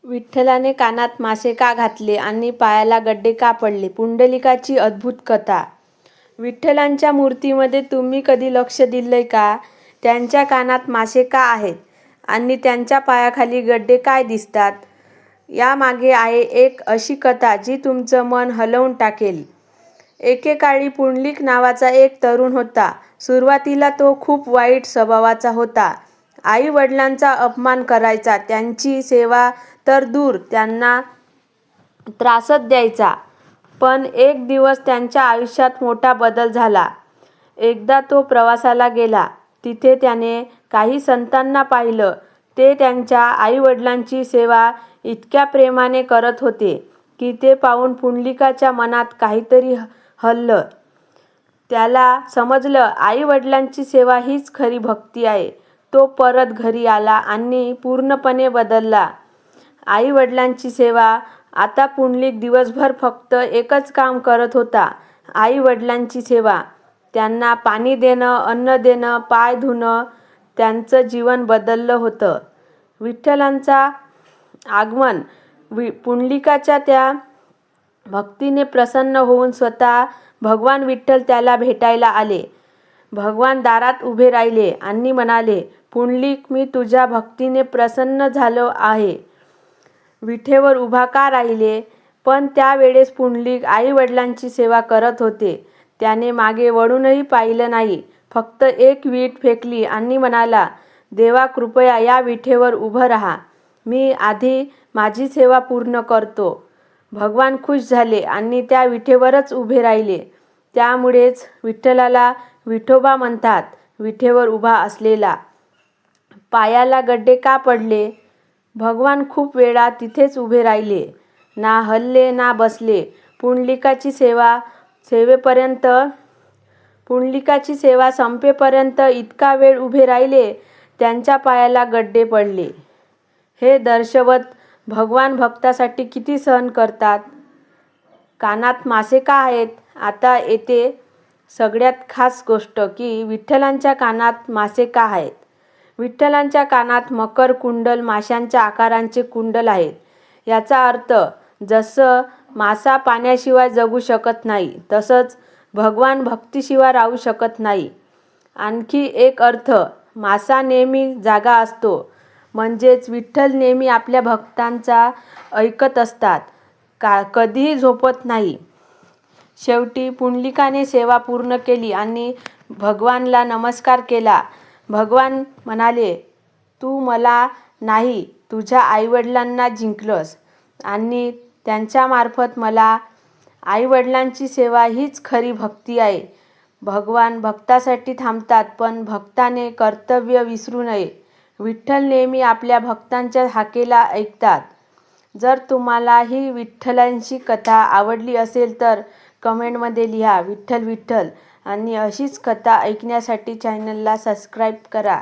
विठ्ठलाने कानात मासे का घातले आणि पायाला गड्डे का पडले? पुंडलिकाची अद्भुत कथा. विठ्ठलांच्या मूर्तीमध्ये तुम्ही कधी लक्ष दिलंय का? त्यांच्या कानात मासे का आहेत आणि त्यांच्या पायाखाली गड्डे काय दिसतात? यामागे आहे एक अशी कथा जी तुमचं मन हलवून टाकेल. एकेकाळी पुंडलिक नावाचा एक तरुण होता. सुरुवातीला तो खूप वाईट स्वभावाचा होता. आई वडिलांचा अपमान करायचा, त्यांची सेवा तर दूर त्यांना त्रासच द्यायचा. पण एक दिवस त्याच्या आयुष्यात मोठा बदल झाला. एकदा तो प्रवासाला गेला. तिथे त्याने काही संतांना पाहिलं. ते त्यांच्या आई वडिलांची सेवा इतक्या प्रेमाने करत होते की ते पाहून पुंडलिकाच्या मनात काहीतरी हललं. त्याला समजलं आई वडिलांची सेवा हीच खरी भक्ती आहे. तो परत घरी आला आणि पूर्णपणे बदलला. आई वडिलांची सेवा. आता पुंडलिक दिवसभर फक्त एकच काम करत होता, आई वडिलांची सेवा. त्यांना पाणी देणं, अन्न देणं, पाय धुणं. त्यांचं जीवन बदललं होतं. विठ्ठलांचा आगमन. पुंडलिकाच्या त्या भक्तीने प्रसन्न होऊन स्वतः भगवान विठ्ठल त्याला भेटायला आले. भगवान दारात उभे राहिले आणि म्हणाले, पुंडलिक, मी तुझ्या भक्तीने प्रसन्न झालो आहे. विठेवर उभा का राहिले? पण त्यावेळेस पुंडलिक आई वडिलांची सेवा करत होते. त्याने मागे वळूनही पाहिलं नाही. फक्त एक वीट फेकली आणि म्हणाला, देवा कृपया या विठेवर उभं राहा. मी आधी माझी सेवा पूर्ण करतो. भगवान खुश झाले आणि त्या विठेवरच उभे राहिले. त्यामुळेच विठ्ठलाला विठोबा म्हणतात. विठेवर उभा असलेला. पायाला गड्डे का पडले? भगवान खूप वेळा तिथेच उभे राहिले. ना हलले ना बसले. पुंडलिकाची सेवा संपेपर्यंत इतका वेळ उभे राहिले. त्यांच्या पायाला गड्डे पडले. हे दर्शवत भगवान भक्तासाठी किती सहन करतात. कानात मासे का आहेत? आता येते सगळ्यात खास गोष्ट की विठ्ठलांच्या कानात मासे का आहेत? विठ्ठलांच्या कानात मकर कुंडल, माशांच्या आकारांचे कुंडल आहेत. याचा अर्थ जसं मासा पाण्याशिवाय जगू शकत नाही, तसंच भगवान भक्तीशिवाय राहू शकत नाही. आणखी एक अर्थ, मासा नेहमी जागा असतो. म्हणजेच विठ्ठल नेहमी आपल्या भक्तांचा ऐकत असतात, कधीही झोपत नाही. शेवटी पुंडलिकाने सेवा पूर्ण केली आणि भगवानला नमस्कार केला. भगवान म्हणाले, तू मला नाही, तुझ्या आईवडिलांना जिंकलंस आणि त्यांच्यामार्फत मला. आईवडिलांची सेवा हीच खरी भक्ती आहे. भगवान भक्तासाठी थांबतात, पण भक्ताने कर्तव्य विसरू नये. विठ्ठल नेहमी आपल्या भक्तांच्या हाकेला ऐकतात. जर तुम्हाला ही विठ्ठलांची कथा आवडली असेल तर कमेंटमध्ये लिहा विठ्ठल विठ्ठल आणि अशीच कथा ऐकण्यासाठी चॅनलला सबस्क्राईब करा.